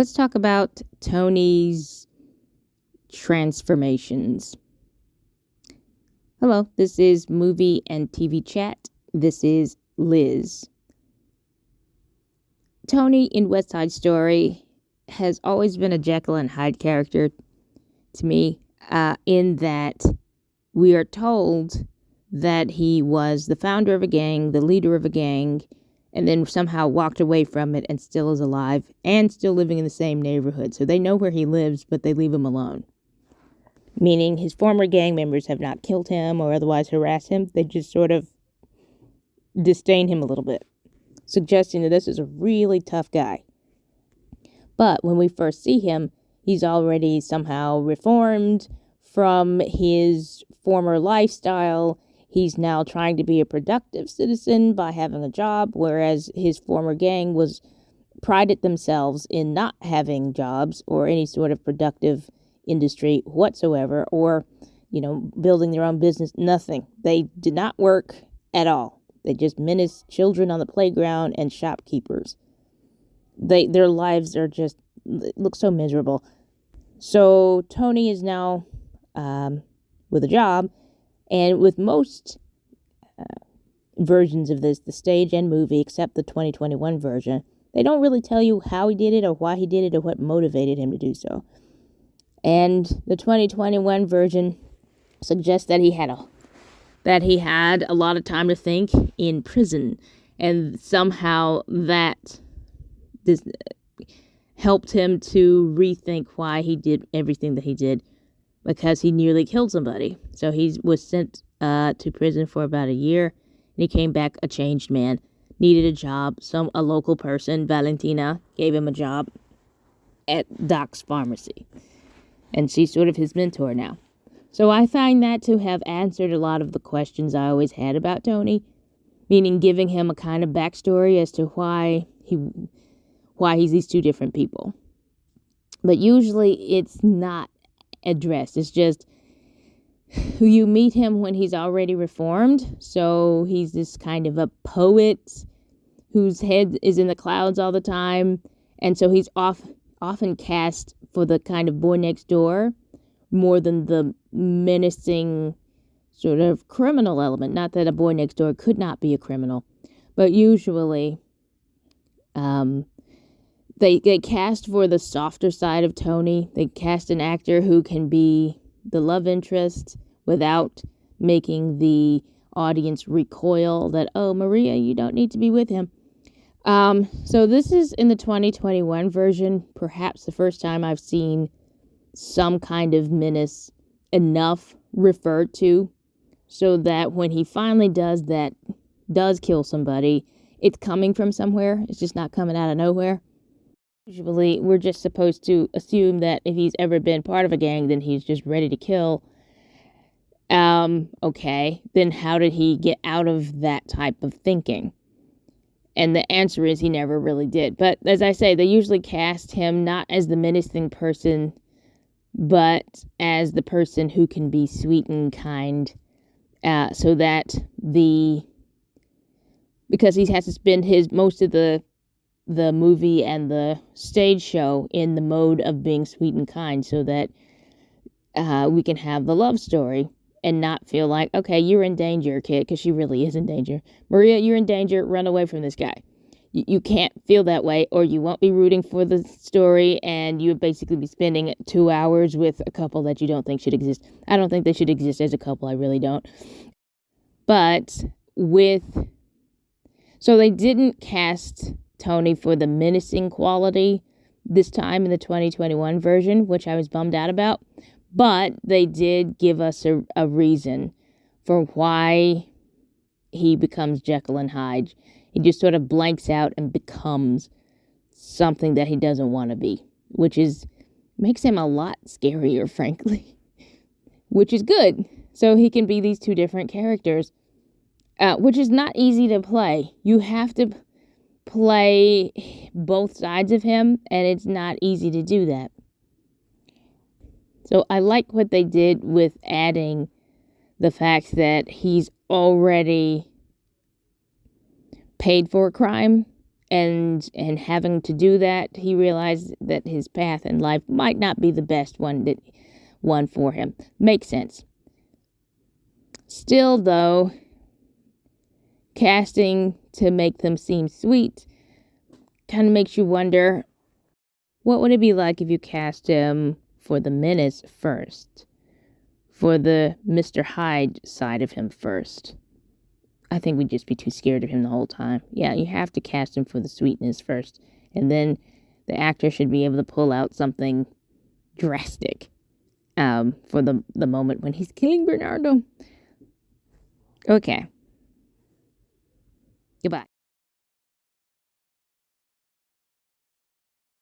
Let's talk about Tony's transformations. Hello, this is Movie and TV Chat. This is Liz. Tony in West Side Story has always been a Jekyll and Hyde character to me, in that we are told that he was the founder of a gang, the leader of a gang, and then somehow walked away from it and still is alive and still living in the same neighborhood. So they know where he lives, but they leave him alone. Meaning his former gang members have not killed him or otherwise harassed him. They just sort of disdain him a little bit, suggesting that this is a really tough guy. But when we first see him, he's already somehow reformed from his former lifestyle. He's now trying to be a productive citizen by having a job, whereas his former gang prided themselves in not having jobs or any sort of productive industry whatsoever, or, building their own business. Nothing. They did not work at all. They just menaced children on the playground and shopkeepers. Their lives look so miserable. So Tony is now with a job. And with most versions of this, the stage and movie, except the 2021 version, they don't really tell you how he did it or why he did it or what motivated him to do so. And the 2021 version suggests that he had a lot of time to think in prison, and somehow that this helped him to rethink why he did everything that he did, because he nearly killed somebody. So he was sent to prison for about a year, and he came back a changed man. Needed a job. A local person, Valentina, gave him a job at Doc's pharmacy. And she's sort of his mentor now. So I find that to have answered a lot of the questions I always had about Tony, meaning giving him a kind of backstory as to why he's these two different people. But usually it's not addressed. It's just you meet him when he's already reformed. So he's this kind of a poet whose head is in the clouds all the time. And so he's often cast for the kind of boy next door more than the menacing sort of criminal element. Not that a boy next door could not be a criminal, but usually They cast for the softer side of Tony. They cast an actor who can be the love interest without making the audience recoil that, oh, Maria, you don't need to be with him. So this is in the 2021 version, perhaps the first time I've seen some kind of menace enough referred to, so that when he finally does kill somebody, it's coming from somewhere. It's just not coming out of nowhere. Usually, we're just supposed to assume that if he's ever been part of a gang, then he's just ready to kill. Okay, then how did he get out of that type of thinking? And the answer is he never really did. But as I say, they usually cast him not as the menacing person, but as the person who can be sweet and kind, so that because he has to spend most of the movie and the stage show in the mode of being sweet and kind, so that we can have the love story and not feel like, okay, you're in danger, kid, because she really is in danger. Maria, you're in danger. Run away from this guy. You can't feel that way, or you won't be rooting for the story, and you would basically be spending 2 hours with a couple that you don't think should exist. I don't think they should exist as a couple. I really don't. But so they didn't cast Tony for the menacing quality this time in the 2021 version, which I was bummed out about. But they did give us a reason for why he becomes Jekyll and Hyde. He just sort of blanks out and becomes something that he doesn't want to be, which makes him a lot scarier, frankly, which is good. So he can be these two different characters, which is not easy to play. You have to play both sides of him, and it's not easy to do that. So I like what they did with adding the fact that he's already paid for a crime And having to do that, he realized that his path in life might not be the best one for him. Makes sense. Still, though, casting to make them seem sweet kind of makes you wonder, what would it be like if you cast him for the menace first? For the Mr. Hyde side of him first? I think we'd just be too scared of him the whole time. Yeah, you have to cast him for the sweetness first. And then the actor should be able to pull out something drastic for the moment when he's killing Bernardo. Okay. Goodbye.